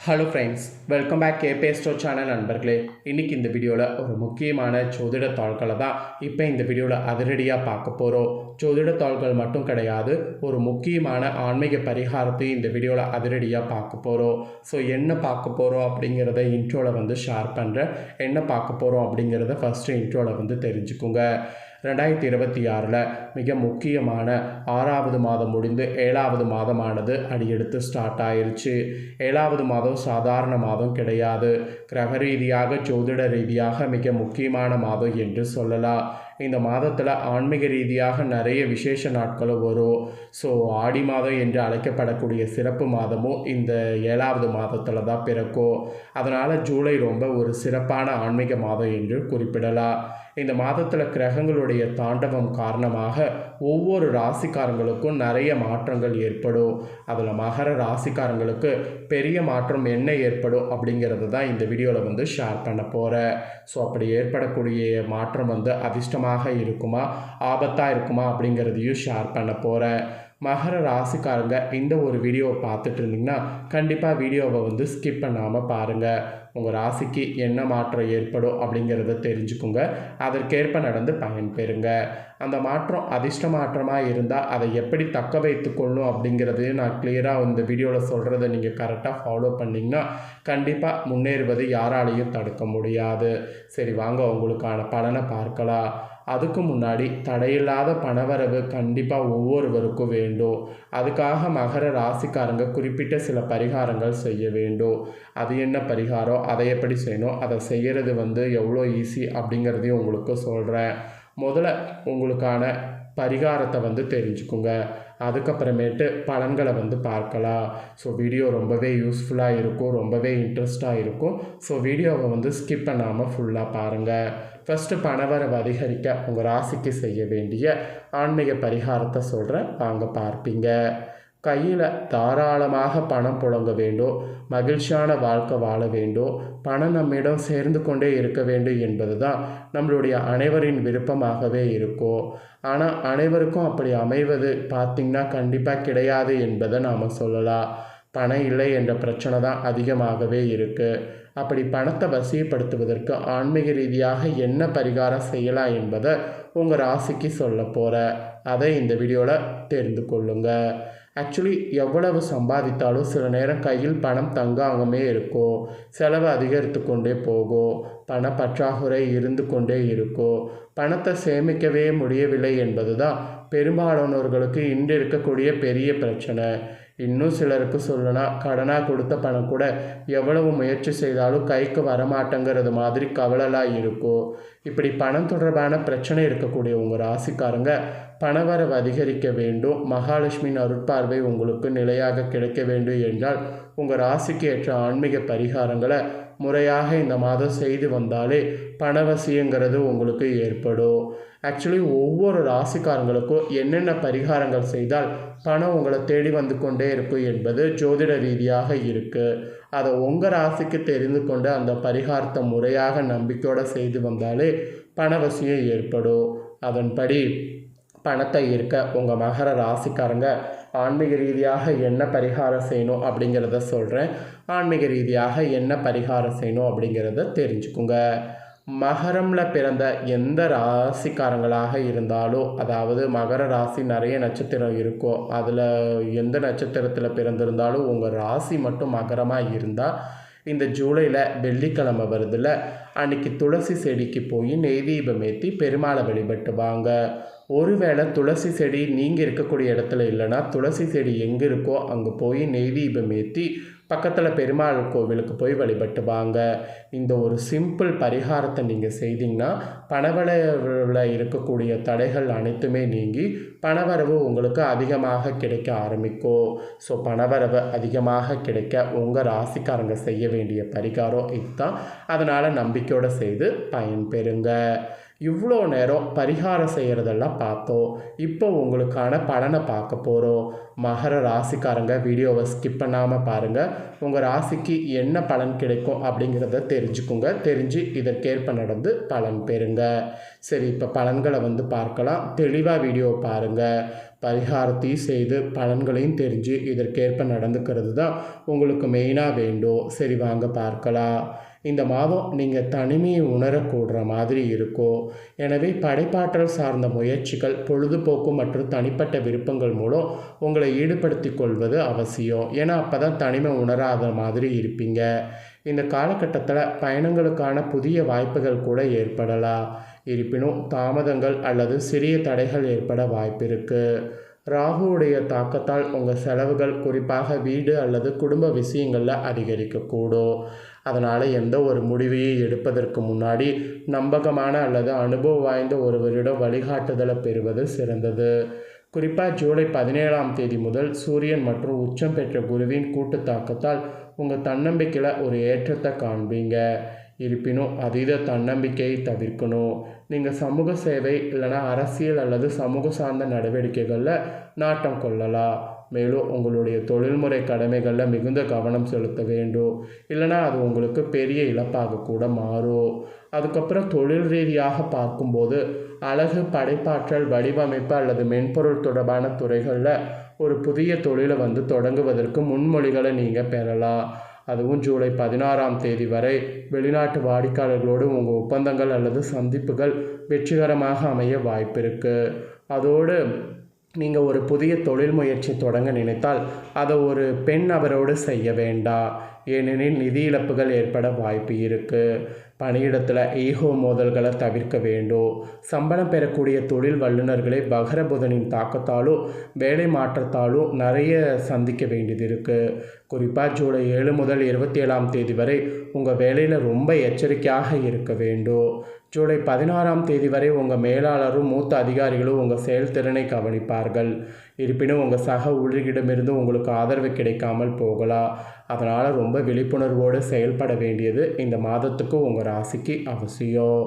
Hello friends, welcome back கேபே store channel நண்பர்களே. இன்றைக்கி இந்த வீடியோவில் ஒரு முக்கியமான ஜோதிட தாள்களை தான் இப்போ இந்த வீடியோவில் அதிரடியாக பார்க்க போகிறோம். ஜோதிட தாள்கள் மட்டும் கிடையாது, ஒரு முக்கியமான ஆன்மீக பரிகாரத்தையும் இந்த வீடியோவில் அதிரடியாக பார்க்க போகிறோம். ஸோ என்ன பார்க்க போகிறோம் அப்படிங்கிறத இன்ட்ரோவில் வந்து ஷேர் பண்ணுறேன். என்ன பார்க்க போகிறோம் அப்படிங்கிறத ஃபஸ்ட்டு இன்ட்ரோவில் தெரிஞ்சுக்குங்க. 2026 மிக முக்கியமான 6வது மாதம் முடிந்து 7வது மாதமானது அடியெடுத்து ஸ்டார்ட் ஆயிடுச்சு. 7வது மாதம் சாதாரண மாதம் கிடையாது. கிரக ரீதியாக ஜோதிட ரீதியாக மிக முக்கியமான மாதம் என்று சொல்லலாம். இந்த மாதத்தில் ஆன்மீக ரீதியாக நிறைய விசேஷ நாட்களும் வரும். ஸோ ஆடி மாதம் என்று அழைக்கப்படக்கூடிய சிறப்பு மாதமும் இந்த 7வது மாதத்தில் தான் பிறக்கும். அதனால் ஜூலை ரொம்ப ஒரு சிறப்பான ஆன்மீக மாதம் என்று குறிப்பிடலாம். இந்த மாதத்தில் கிரகங்களுடைய தாண்டவம் காரணமாக ஒவ்வொரு ராசிக்காரங்களுக்கும் நிறைய மாற்றங்கள் ஏற்படும். அதில் மகர ராசிக்காரங்களுக்கு பெரிய மாற்றம் என்ன ஏற்படும் அப்படிங்கிறது தான் இந்த வீடியோவில் ஷேர் பண்ண போகிறேன். ஸோ அப்படி ஏற்படக்கூடிய மாற்றம் அதிர்ஷ்டமாக இருக்குமா, ஆபத்தாக இருக்குமா அப்படிங்கிறதையும் ஷேர் பண்ண போகிறேன். மகர ராசிக்காரங்க இந்த ஒரு வீடியோவை பார்த்துட்டு இருந்தீங்கன்னா கண்டிப்பாக வீடியோவை ஸ்கிப் பண்ணாமல் பாருங்கள். உங்கள் ராசிக்கு என்ன மாற்றம் ஏற்படும் அப்படிங்கிறத தெரிஞ்சுக்குங்க. அதற்கேற்ப நடந்து பயன்பெறுங்க. அந்த மாற்றம் அதிர்ஷ்ட மாற்றமாக இருந்தால் அதை எப்படி தக்க வைத்து கொள்ளும் அப்படிங்கிறதையும் நான் கிளியராக இந்த வீடியோவில் சொல்கிறத நீங்கள் கரெக்டாக ஃபாலோ பண்ணிங்கன்னா கண்டிப்பாக முன்னேறுவது யாராலையும் தடுக்க முடியாது. சரி வாங்க உங்களுக்கான பலனை பார்க்கலாம். அதுக்கு முன்னாடி தடையில்லாத பணவரவு கண்டிப்பாக ஒவ்வொருவருக்கும் வேண்டும். அதுக்காக மகர ராசிக்காரங்க குறிப்பிட்ட சில பரிகாரங்கள் செய்ய வேண்டும். அது என்ன பரிகாரம், அதை எப்படி செய்யணும், அதை செய்கிறது எவ்வளோ ஈஸி அப்படிங்கிறதையும் உங்களுக்கு சொல்கிறேன். முதல்ல உங்களுக்கான பரிகாரத்தை தெரிஞ்சுக்குங்க. அதுக்கப்புறமேட்டு பலன்களை பார்க்கலாம். ஸோ வீடியோ ரொம்பவே யூஸ்ஃபுல்லாக இருக்கும், ரொம்பவே இன்ட்ரெஸ்டாக இருக்கும். ஸோ வீடியோவை ஸ்கிப் பண்ணாமல் ஃபுல்லாக பாருங்கள். ஃபஸ்ட்டு பணவரவு அதிகரிக்க உங்கள் ராசிக்கு செய்ய வேண்டிய ஆன்மீக பரிகாரத்தை சொல்கிறேன், வாங்க பார்ப்பீங்க. கையில் தாராளமாக பணம் புழங்க வேண்டும், மகிழ்ச்சியான வாழ்க்கை வாழ வேண்டும், பணம் நம்மிடம் சேர்ந்து கொண்டே இருக்க வேண்டும் என்பது தான் நம்மளுடைய அனைவரின் விருப்பமாகவே இருக்கும். ஆனால் அனைவருக்கும் அப்படி அமைவது பார்த்திங்கன்னா கண்டிப்பாக கிடையாது என்பதை நாம் சொல்லலாம். பணம் இல்லை என்ற பிரச்சனை தான் அதிகமாகவே இருக்குது. அப்படி பணத்தை வசியப்படுத்துவதற்கு ஆன்மீக ரீதியாக என்ன பரிகாரம் செய்யலாம் என்பதை உங்கள் ராசிக்கு சொல்ல போகிறேன். அதை இந்த வீடியோவில் தெரிந்து கொள்ளுங்கள். ஆக்சுவலி எவ்வளவு சம்பாதித்தாலும் சில நேரம் கையில் பணம் தங்காமே இருக்கும். செலவு அதிகரித்து கொண்டே போகும். பண பற்றாக்குறை இருந்து கொண்டே இருக்கும். பணத்தை சேமிக்கவே முடியவில்லை என்பது தான் பெரும்பாலானவர்களுக்கு இன்று இருக்கக்கூடிய பெரிய பிரச்சனை. இன்னும் சிலருக்கு சொல்லணும்னா கடனாக கொடுத்த பணம் கூட எவ்வளவு முயற்சி செய்தாலும் கைக்கு வரமாட்டேங்கிறது மாதிரி கவலைலாம் இருக்கும். இப்படி பணம் தொடர்பான பிரச்சனை இருக்கக்கூடிய உங்கள் ராசிக்காரங்க பணவரவு அதிகரிக்க வேண்டும், மகாலட்சுமியின் அருட்பார்வை உங்களுக்கு நிலையாக கிடைக்க வேண்டும் என்றால் உங்கள் ராசிக்கு ஏற்ற ஆன்மீக பரிகாரங்களை முறையாக இந்த மாதம் செய்து வந்தாலே பணவசியங்கிறது உங்களுக்கு ஏற்படும். ஆக்சுவலி ஒவ்வொரு ராசிக்காரங்களுக்கும் என்னென்ன பரிகாரங்கள் செய்தால் பணம் உங்களை தேடி வந்து கொண்டே இருக்கும் என்பது ஜோதிட ரீதியாக இருக்குது. அதை உங்கள் ராசிக்கு தெரிந்து கொண்டு அந்த பரிகாரத்தை முறையாக நம்பிக்கையோடு செய்து வந்தாலே பணவசியம் ஏற்படும். அதன்படி பணத்தை ஈர்க்க உங்கள் மகர ராசிக்காரங்க ஆன்மீக ரீதியாக என்ன பரிகாரம் செய்யணும் அப்படிங்கிறத சொல்கிறேன். ஆன்மீக ரீதியாக என்ன பரிகாரம் செய்யணும் அப்படிங்கிறத தெரிஞ்சுக்குங்க. மகரமில் பிறந்த எந்த ராசிக்காரங்களாக இருந்தாலும், அதாவது மகர ராசி நிறைய நட்சத்திரம் இருக்கும், அதில் எந்த நட்சத்திரத்தில் பிறந்திருந்தாலும் உங்கள் ராசி மட்டும் மகரமாக இருந்தால் இந்த ஜூலையில் வெள்ளிக்கிழமை வருதுல, அன்றைக்கி துளசி செடிக்கு போய் நெய் தீபம் ஏற்றி பெருமாளை வழிபட்டு வாங்க. ஒருவேளை துளசி செடி நீங்கள் இருக்கக்கூடிய இடத்துல இல்லைன்னா துளசி செடி எங்கே இருக்கோ அங்கே போய் நெய் தீபம் ஏற்றி பக்கத்தில் பெருமாள் கோவிலுக்கு போய் வழிபட்டு வாங்க. இந்த ஒரு சிம்பிள் பரிகாரத்தை நீங்கள் செய்தீங்கன்னா பணவரவில் இருக்கக்கூடிய தடைகள் அனைத்துமே நீங்கி பணவரவு உங்களுக்கு அதிகமாக கிடைக்க ஆரம்பிக்கும். ஸோ பணவரவு அதிகமாக கிடைக்க உங்கள் ராசிக்காரங்க செய்ய வேண்டிய பரிகாரம் இதுதான். அதனால் நம்பிக்கையோடு செய்து பயன்பெறுங்க. இவ்வளோ நேரம் பரிகாரம் செய்கிறதெல்லாம் பார்த்தோம். இப்போ உங்களுக்கான பலனை பார்க்க போகிறோம். மகர ராசிக்காரங்க வீடியோவை ஸ்கிப் பண்ணாமல் பாருங்கள். உங்கள் ராசிக்கு என்ன பலன் கிடைக்கும் அப்படிங்கிறத தெரிஞ்சுக்குங்க. தெரிஞ்சு இதற்கேற்ப நடந்து பலன் பெறுங்க. சரி, இப்போ பலன்களை பார்க்கலாம். தெளிவாக வீடியோவை பாருங்கள். பரிகாரத்தையும் செய்து பலன்களையும் தெரிஞ்சு இதற்கேற்ப நடந்துக்கிறது தான் உங்களுக்கு மெயினாக வேண்டும். சரி, வாங்க பார்க்கலாம். இந்த மாதம் நீங்கள் தனிமையை உணரக்கூடுற மாதிரி இருக்கும். எனவே படைப்பாற்றல் சார்ந்த முயற்சிகள், பொழுதுபோக்கு மற்றும் தனிப்பட்ட விருப்பங்கள் மூலம் உங்களை ஈடுபடுத்தி கொள்வது அவசியம். ஏன்னா அப்போ தான் தனிமை உணராத மாதிரி இருப்பீங்க. இந்த காலகட்டத்தில் பயணங்களுக்கான புதிய வாய்ப்புகள் கூட ஏற்படலாம். இருப்பினும் தாமதங்கள் அல்லது சிறிய தடைகள் ஏற்பட வாய்ப்பு இருக்குது. ராகுவுடைய தாக்கத்தால் உங்கள் செலவுகள் குறிப்பாக வீடு அல்லது குடும்ப விஷயங்களில் அதிகரிக்கக்கூடும். அதனால் எந்த ஒரு முடிவையும் எடுப்பதற்கு முன்னாடி நம்பகமான அல்லது அனுபவம் வாய்ந்த ஒருவரிடம் வழிகாட்டுதலை பெறுவது சிறந்தது. குறிப்பாக ஜூலை 17ஆம் தேதி முதல் சூரியன் மற்றும் உச்சம் பெற்ற குருவின் கூட்டு தாக்கத்தால் உங்கள் தன்னம்பிக்கையில் ஒரு ஏற்றத்தை காண்பீங்க. இருப்பினும் அதீத தன்னம்பிக்கையை தவிர்க்கணும். நீங்கள் சமூக சேவை இல்லைனா அரசியல் அல்லது சமூக சார்ந்த நடவடிக்கைகளில் நாட்டம் கொள்ளலாம். மேலும் உங்களுடைய தொழில்முறை கடமைகளில் மிகுந்த கவனம் செலுத்த வேண்டும். இல்லைனா அது உங்களுக்கு பெரிய இழப்பாக கூட மாறும். அதுக்கப்புறம் தொழில் ரீதியாக பார்க்கும்போது அழகு, படைப்பாற்றல், வடிவமைப்பு அல்லது மென்பொருள் தொடர்பான துறைகளில் ஒரு புதிய தொழிலை தொடங்குவதற்கு முன்மொழிகளை நீங்கள் பெறலாம். அதுவும் ஜூலை 16ஆம் தேதி வரை வெளிநாட்டு வாடிக்கையாளர்களோடு உங்கள் ஒப்பந்தங்கள் அல்லது சந்திப்புகள் வெற்றிகரமாக அமைய வாய்ப்பு இருக்குது. அதோடு நீங்கள் ஒரு புதிய தொழில் முயற்சி தொடங்க நினைத்தால் அதை ஒரு பெண் நபரோடு செய்ய வேண்டாம். ஏனெனில் நிதி இழப்புகள் ஏற்பட வாய்ப்பு இருக்குது. பணியிடத்தில் ஈகோ மோதல்களை தவிர்க்க வேண்டும். சம்பளம் பெறக்கூடிய தொழில் வல்லுநர்களை வகர புதனின் தாக்கத்தாலும் வேலை மாற்றத்தாலும் நிறைய சந்திக்க வேண்டியது இருக்குது. குறிப்பாக ஜூலை 7 முதல் 27ஆம் தேதி வரை உங்கள் வேலையில் ரொம்ப எச்சரிக்கையாக இருக்க வேண்டும். ஜூலை 16ஆம் தேதி வரை உங்கள் மேலாளரும் மூத்த அதிகாரிகளும் உங்கள் செயல்திறனை கவனிப்பார்கள். இருப்பினும் உங்கள் சக ஊழியரிடமிருந்து உங்களுக்கு ஆதரவு கிடைக்காமல் போகலாம். அதனால் ரொம்ப விழிப்புணர்வோடு செயல்பட வேண்டியது இந்த மாதத்துக்கு உங்கள் ராசிக்கு அவசியம்.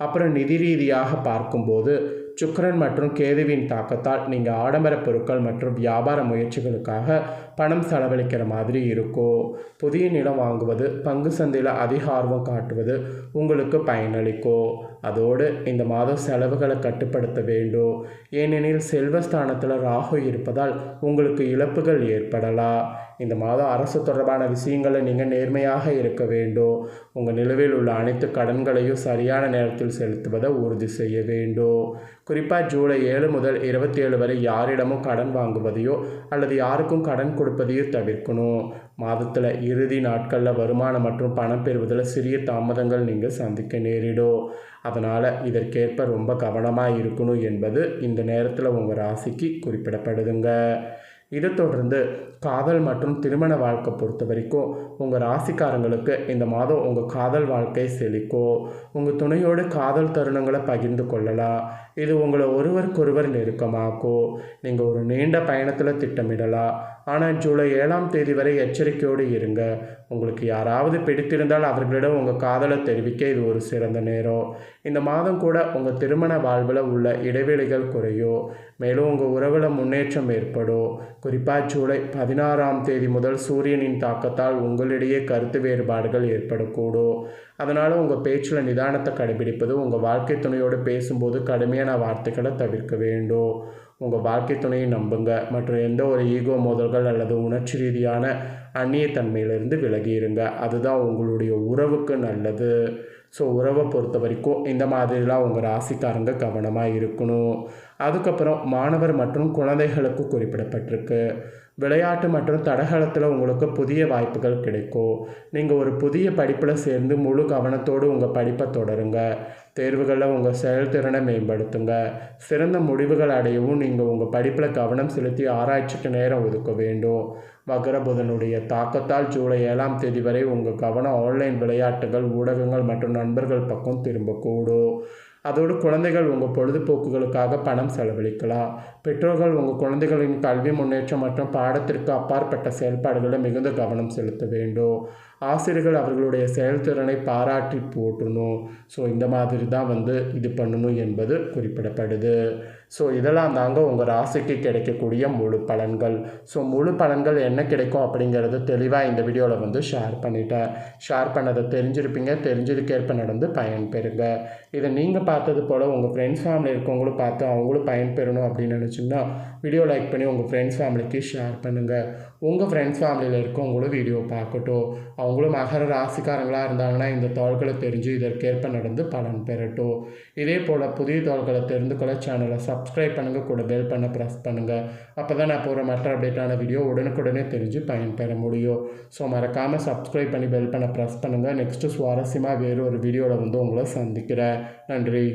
அப்புறம் நிதி ரீதியாக பார்க்கும்போது சுக்கிரன் மற்றும் கேதுவின் தாக்கத்தால் நீங்கள் ஆடம்பர பொருட்கள் மற்றும் வியாபார முயற்சிகளுக்காக பணம் செலவழிக்கிற மாதிரி இருக்கும். புதிய நிலம் வாங்குவது, பங்கு சந்தையில் அதிக ஆர்வம் காட்டுவது உங்களுக்கு பயனளிக்கும். அதோடு இந்த மாதம் செலவுகளை கட்டுப்படுத்த வேண்டும். ஏனெனில் செல்வஸ்தானத்தில் ராகு இருப்பதால் உங்களுக்கு இழப்புகள் ஏற்படலாம். இந்த மாதம் அரசு தொடர்பான விஷயங்களில் நீங்கள் நேர்மையாக இருக்க வேண்டும். உங்கள் நிலுவையில் உள்ள அனைத்து கடன்களையும் சரியான நேரத்தில் செலுத்துவதை உறுதி செய்ய வேண்டும். குறிப்பாக ஜூலை 7 முதல் 27 வரை யாரிடமும் கடன் வாங்குவதையோ அல்லது யாருக்கும் கடன் கொடுப்பதையோ தவிர்க்கணும். மாதத்தில் இறுதி நாட்களில் வருமானம் மற்றும் பணம் பெறுவதில் சிறிய தாமதங்கள் நீங்கள் சந்திக்க நேரிடும். அதனால் இதற்கேற்ப ரொம்ப கவனமாக இருக்கணும் என்பது இந்த நேரத்தில் உங்கள் ராசிக்கு குறிப்பிடப்படுதுங்க. இதை தொடர்ந்து காதல் மற்றும் திருமண வாழ்க்கை பொறுத்த வரைக்கும் உங்கள் ராசிக்காரங்களுக்கு இந்த மாதம் உங்கள் காதல் வாழ்க்கை செழிக்கும். உங்கள் துணையோடு காதல் தருணங்களை பகிர்ந்து கொள்ளலாம். இது உங்களை ஒருவருக்கொருவர் நெருக்கமாக்கும். நீங்கள் ஒரு நீண்ட பயணத்தில் திட்டமிடலாம். ஆனால் ஜூலை 7ஆம் தேதி வரை எச்சரிக்கையோடு இருங்க. உங்களுக்கு யாராவது பிடித்திருந்தால் அவர்களிடம் உங்கள் காதலை தெரிவிக்க இது ஒரு சிறந்த நேரம். இந்த மாதம் கூட உங்கள் திருமண வாழ்வில் உள்ள இடைவெளிகள் குறையும். மேலும் உங்கள் உறவில் முன்னேற்றம் ஏற்படும். குறிப்பாக ஜூலை 16ஆம் தேதி முதல் சூரியனின் தாக்கத்தால் உங்களிடையே கருத்து வேறுபாடுகள் ஏற்படக்கூடும். அதனால் உங்கள் பேச்சில் நிதானத்தை கடைபிடிப்பது, உங்கள் வாழ்க்கை துணையோடு பேசும்போது கடுமையான வார்த்தைகளை தவிர்க்க வேண்டும். உங்கள் வாழ்க்கை துணையை நம்புங்க மற்றும் எந்த ஒரு ஈகோ மோதல்கள் அல்லது உணர்ச்சி ரீதியான அந்நியத்தன்மையிலிருந்து விலகியிருங்க. அதுதான் உங்களுடைய உறவுக்கு நல்லது. ஸோ உறவை பொறுத்த வரைக்கும் இந்த மாதிரிலாம் உங்கள் ராசிக்காரங்க கவனமாக இருக்கணும். அதுக்கப்புறம் மாணவர் மற்றும் குழந்தைகளுக்கு குறிப்பிடப்பட்டிருக்கு. விளையாட்டு மற்றும் தடகளத்தில் உங்களுக்கு புதிய வாய்ப்புகள் கிடைக்கும். நீங்கள் ஒரு புதிய படிப்பில் சேர்ந்து முழு கவனத்தோடு உங்கள் படிப்பை தொடருங்க. தேர்வுகளில் உங்கள் செயல்திறனை மேம்படுத்துங்க. சிறந்த முடிவுகள் அடையவும் நீங்கள் உங்கள் படிப்பில் கவனம் செலுத்தி ஆராய்ச்சிக்கு நேரம் ஒதுக்க வேண்டும். வக்ர புதனுடைய தாக்கத்தால் ஜூலை 7ஆம் தேதி வரை உங்கள் கவனம் ஆன்லைன் விளையாட்டுகள், ஊடகங்கள் மற்றும் நண்பர்கள் பக்கம் திரும்பக்கூடும். அதோடு குழந்தைகள் உங்கள் பொழுதுபோக்குகளுக்காக பணம் செலவழிக்கலாம். பெற்றோர்கள் உங்கள் குழந்தைகளின் கல்வி முன்னேற்றம் மற்றும் பாடத்திற்கு அப்பாற்பட்ட செயல்பாடுகளில் மிகுந்த கவனம் செலுத்த வேண்டும். ஆசிரியர்கள் அவர்களுடைய செயல்திறனை பாராட்டி போட்டணும். ஸோ இந்த மாதிரி தான் இது பண்ணணும் என்பது குறிப்பிடப்படுது. ஸோ இதெல்லாம் தாங்க உங்கள் ராசிக்கு கிடைக்கக்கூடிய முழு பலன்கள். ஸோ முழு பலன்கள் என்ன கிடைக்கும் அப்படிங்கிறது தெளிவாக இந்த வீடியோவில் ஷேர் பண்ணிட்டேன். ஷேர் பண்ணதை தெரிஞ்சிருப்பீங்க. தெரிஞ்சதுக்கேற்ப நடந்து பயன்பெறுங்க. இதை நீங்கள் பார்த்தது போல் உங்கள் ஃப்ரெண்ட்ஸ் ஃபேமிலி இருக்கவங்களும் பார்த்து அவங்களும் பயன்பெறணும் அப்படின்னு நினச்சிங்கன்னா வீடியோ லைக் பண்ணி உங்கள் ஃப்ரெண்ட்ஸ் ஃபேமிலிக்கு ஷேர் பண்ணுங்கள். உங்கள் ஃப்ரெண்ட்ஸ் ஃபேமிலியில் இருக்கவங்களும் வீடியோ பார்க்கட்டும். அவங்களும் மகர ராசிக்காரங்களாக இருந்தாங்கன்னா இந்த தாள்களை தெரிஞ்சு இதற்கேற்ப நடந்து பலன் பெறட்டும். இதே போல் புதிய தாள்களை தெரிந்து கொள்ள சேனலை சப்ஸ்கிரைப் பண்ணுங்கள், கூட பெல் பண்ண ப்ரெஸ் பண்ணுங்கள். அப்போ தான் நான் போகிற மற்ற அப்டேட்டான வீடியோ உடனுக்குடனே தெரிஞ்சு பயன்பெற முடியும். ஸோ மறக்காமல் சப்ஸ்கிரைப் பண்ணி பெல் பண்ண ப்ரெஸ் பண்ணுங்கள். நெக்ஸ்ட்டு சுவாரஸ்யமாக வேறு ஒரு வீடியோவில் உங்களை சந்திக்கிறேன். நன்றி.